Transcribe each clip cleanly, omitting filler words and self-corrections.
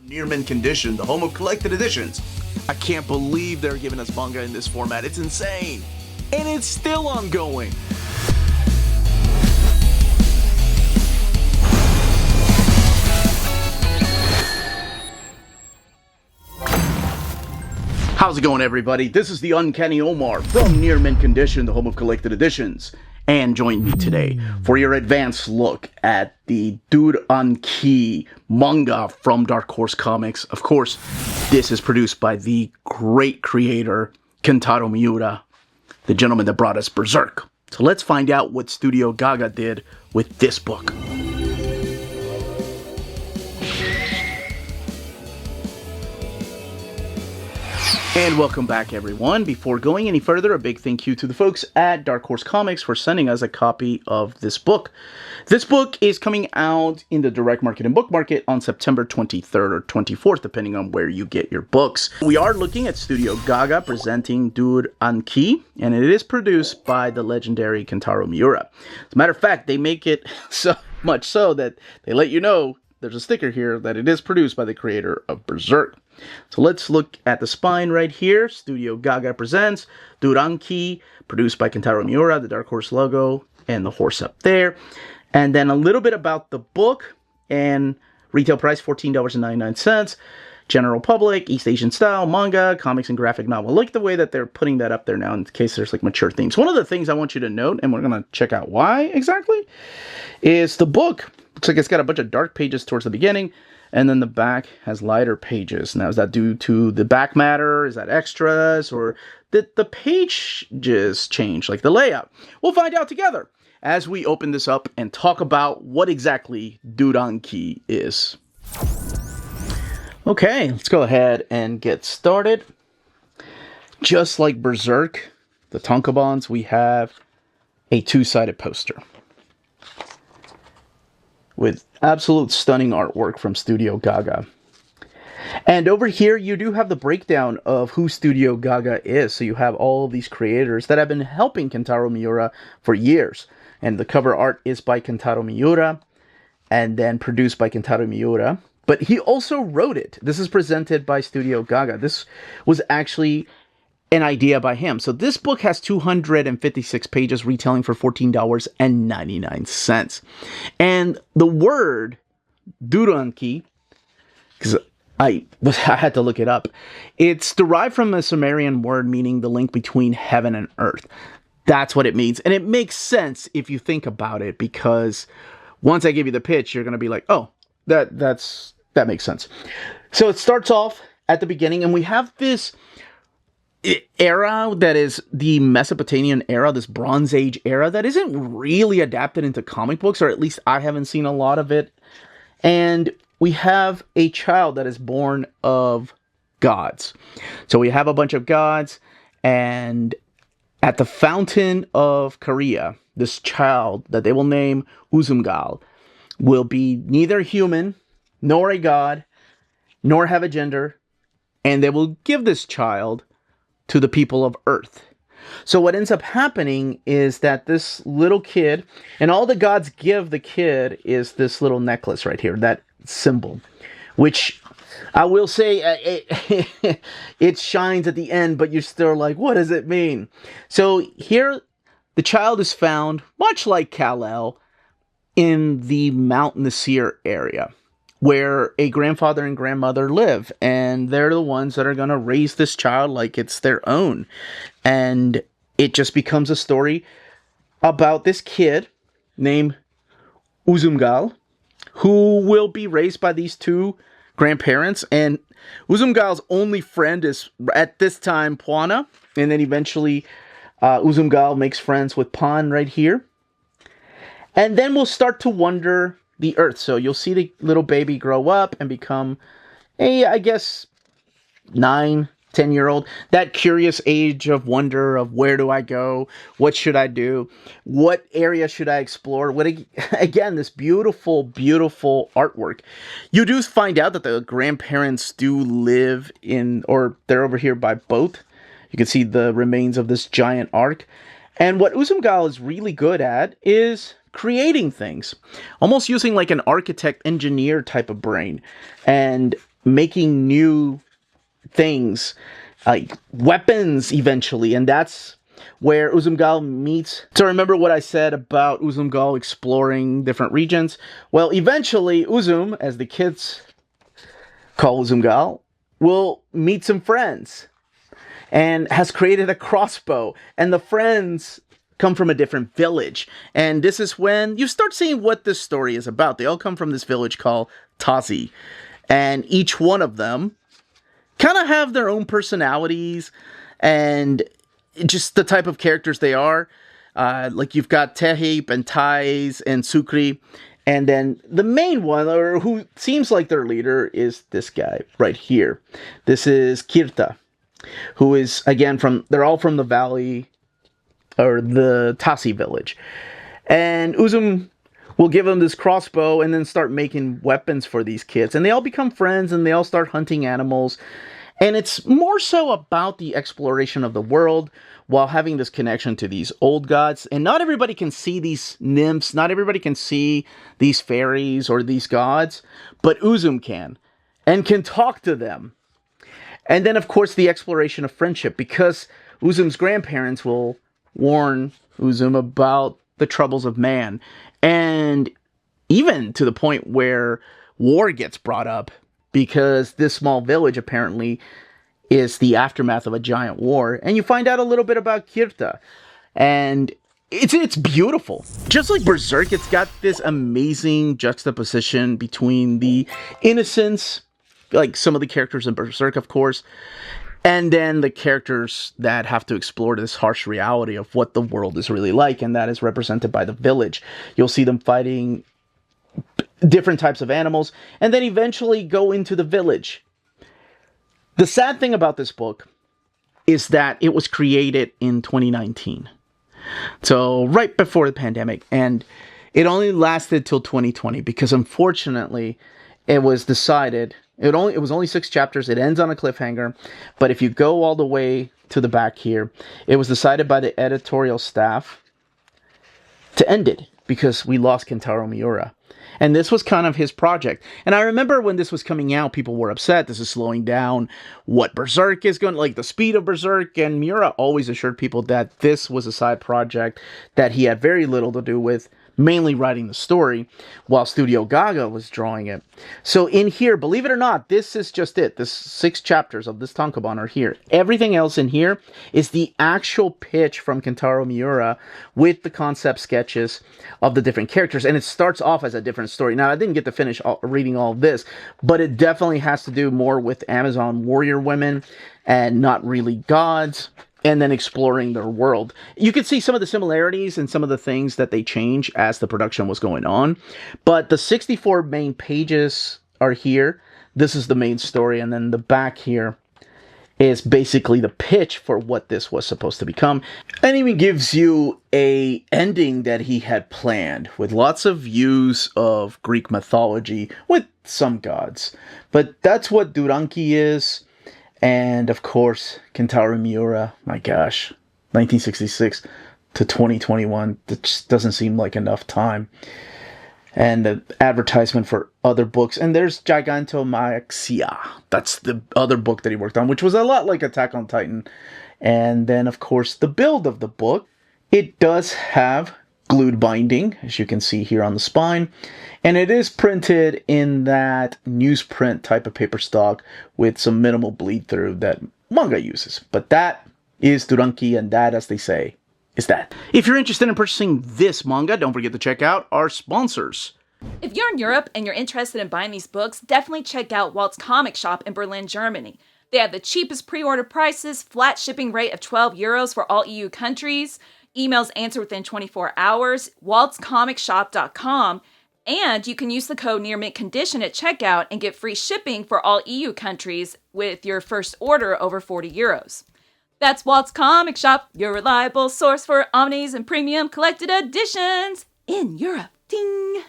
Near Mint Condition, the home of collected editions. I can't believe they're giving us manga in this format. It's insane. And it's still ongoing. How's it going, everybody? This is the Uncanny Omar from Near Mint Condition, the home of collected editions. And join me today for your advanced look at the Dur-an-ki manga from Dark Horse Comics. Of course, this is produced by the great creator, Kentaro Miura, the gentleman that brought us Berserk. So let's find out what Studio Gaga did with this book. And welcome back, everyone. Before going any further, a big thank you to the folks at Dark Horse Comics for sending us a copy of this book. This book is coming out in the direct market and book market on September 23rd or 24th, depending on where you get your books. We are looking at Studio Gaga presenting Dur-an-ki, and it is produced by the legendary Kentaro Miura. As a matter of fact, they make it so much so that they let you know, there's a sticker here, that it is produced by the creator of Berserk. So let's look at the spine right here. Studio Gaga presents Duranki, produced by Kentaro Miura, the Dark Horse logo, and the horse up there. And then a little bit about the book, and retail price $14.99. General public, East Asian style, manga, comics, and graphic novel. I like the way that they're putting that up there now in case there's like mature themes. One of the things I want you to note, and we're going to check out why exactly, is the book. Looks like it's got a bunch of dark pages towards the beginning, and then the back has lighter pages. Now, is that due to the back matter? Is that extras? Or did the pages change, like the layout? We'll find out together as we open this up and talk about what exactly Duranki is. Okay, let's go ahead and get started. Just like Berserk, the tankabons, we have a two-sided poster with absolute stunning artwork from Studio Gaga. And over here, you do have the breakdown of who Studio Gaga is. So you have all of these creators that have been helping Kentaro Miura for years. And the cover art is by Kentaro Miura, and then produced by Kentaro Miura. But he also wrote it. This is presented by Studio Gaga. This was actually an idea by him. So this book has 256 pages, retailing for $14.99. And the word Duranki, because I had to look it up, it's derived from a Sumerian word meaning the link between heaven and earth. That's what it means. And it makes sense if you think about it, because once I give you the pitch, you're going to be like, oh, that makes sense. So it starts off at the beginning, and we have this era that is the Mesopotamian era, this Bronze Age era, that isn't really adapted into comic books, or at least I haven't seen a lot of it. And we have a child that is born of gods. So we have a bunch of gods, and at the fountain of Korea, this child that they will name Uzumgal will be neither human, nor a god, nor have a gender, and they will give this child to the people of Earth. So what ends up happening is that this little kid, and all the gods give the kid is this little necklace right here, that symbol, which I will say it shines at the end, but you're still like, what does it mean? So here, the child is found, much like Kal-El, in the Mount Nasir area, where a grandfather and grandmother live, and they're the ones that are going to raise this child like it's their own. And it just becomes a story about this kid named Uzumgal, who will be raised by these two grandparents, and Uzumgal's only friend is, at this time, Puana, and then eventually Uzumgal makes friends with Pan right here. And then we'll start to wonder the Earth. So you'll see the little baby grow up and become a, I guess, 9, 10-year-old. That curious age of wonder of where do I go? What should I do? What area should I explore? Again, this beautiful, beautiful artwork. You do find out that the grandparents do live in, or they're over here by boat. You can see the remains of this giant ark. And what Uzumgal is really good at is creating things, almost using like an architect engineer type of brain. And making new things, like weapons eventually, and that's where Uzumgal meets. So remember what I said about Uzumgal exploring different regions? Well, eventually Uzum, as the kids call Uzumgal, will meet some friends and has created a crossbow, and the friends come from a different village. And this is when you start seeing what this story is about. They all come from this village called Tazi, and each one of them kind of have their own personalities and just the type of characters they are. Like you've got Tehip and Thais and Sukri. And then the main one, or who seems like their leader, is this guy right here. This is Kirta, who is, again, they're all from the valley, or the Tasi village. And Uzum will give them this crossbow and then start making weapons for these kids. And they all become friends and they all start hunting animals. And it's more so about the exploration of the world while having this connection to these old gods. And not everybody can see these nymphs, not everybody can see these fairies or these gods, but Uzum can, and can talk to them. And then, of course, the exploration of friendship, because Uzum's grandparents will warn Uzum about the troubles of man. And even to the point where war gets brought up, because this small village apparently is the aftermath of a giant war. And you find out a little bit about Kirta. And it's beautiful. Just like Berserk, it's got this amazing juxtaposition between the innocence, like some of the characters in Berserk, of course, and then the characters that have to explore this harsh reality of what the world is really like, and that is represented by the village. You'll see them fighting different types of animals, and then eventually go into the village. The sad thing about this book is that it was created in 2019. So right before the pandemic, and it only lasted till 2020 because unfortunately it was decided, it was only 6 chapters, it ends on a cliffhanger, but if you go all the way to the back here, it was decided by the editorial staff to end it because we lost Kentaro Miura. And this was kind of his project. And I remember when this was coming out, people were upset. This is slowing down what Berserk is going, like the speed of Berserk. And Miura always assured people that this was a side project that he had very little to do with, mainly writing the story, while Studio Gaga was drawing it. So in here, believe it or not, this is just it. This 6 chapters of this tankabon are here. Everything else in here is the actual pitch from Kentaro Miura with the concept sketches of the different characters. And it starts off as a different story. Now, I didn't get to finish reading all of this, but it definitely has to do more with Amazon warrior women and not really gods, and then exploring their world. You could see some of the similarities and some of the things that they change as the production was going on. But the 64 main pages are here. This is the main story. And then the back here is basically the pitch for what this was supposed to become. And even gives you a ending that he had planned with lots of use of Greek mythology with some gods. But that's what Duranki is. And, of course, Kentaro Miura, my gosh, 1966 to 2021, that just doesn't seem like enough time. And the advertisement for other books. And there's Gigantomachia. That's the other book that he worked on, which was a lot like Attack on Titan. And then, of course, the build of the book. It does have glued binding, as you can see here on the spine. And it is printed in that newsprint type of paper stock with some minimal bleed through that manga uses. But that is Duranki, and that, as they say, is that. If you're interested in purchasing this manga, don't forget to check out our sponsors. If you're in Europe and you're interested in buying these books, definitely check out Walt's Comic Shop in Berlin, Germany. They have the cheapest pre-order prices, flat shipping rate of €12 for all EU countries, emails answered within 24 hours, waltscomicshop.com, and you can use the code nearmintcondition at checkout and get free shipping for all EU countries with your first order over €40. That's Walt's Comic Shop, your reliable source for omnis and premium collected editions in Europe. Ding!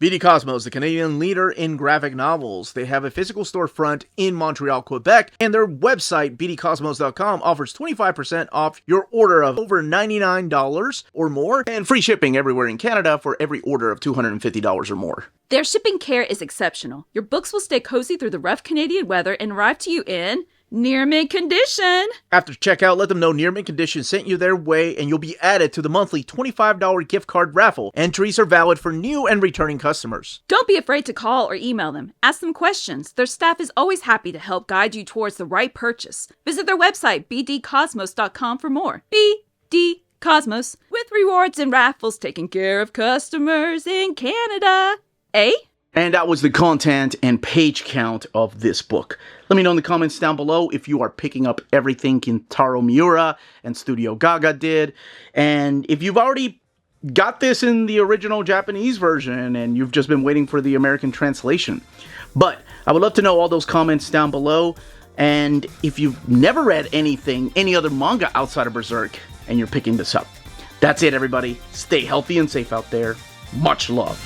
BD Cosmos, the Canadian leader in graphic novels. They have a physical storefront in Montreal, Quebec, and their website, bdcosmos.com, offers 25% off your order of over $99 or more, and free shipping everywhere in Canada for every order of $250 or more. Their shipping care is exceptional. Your books will stay cozy through the rough Canadian weather and arrive to you in near mint condition. After checkout, let them know Near Mint Condition sent you their way, and you'll be added to the monthly $25 gift card raffle. Entries are valid for new and returning customers. Don't be afraid to call or email them. Ask them questions. Their staff is always happy to help guide you towards the right purchase. Visit their website, bdcosmos.com, for more. BD Cosmos, with rewards and raffles taking care of customers in Canada. Eh? And that was the content and page count of this book. Let me know in the comments down below if you are picking up everything Kentaro Miura and Studio Gaga did. And if you've already got this in the original Japanese version and you've just been waiting for the American translation. But I would love to know all those comments down below. And if you've never read anything, any other manga outside of Berserk, and you're picking this up. That's it, everybody. Stay healthy and safe out there. Much love.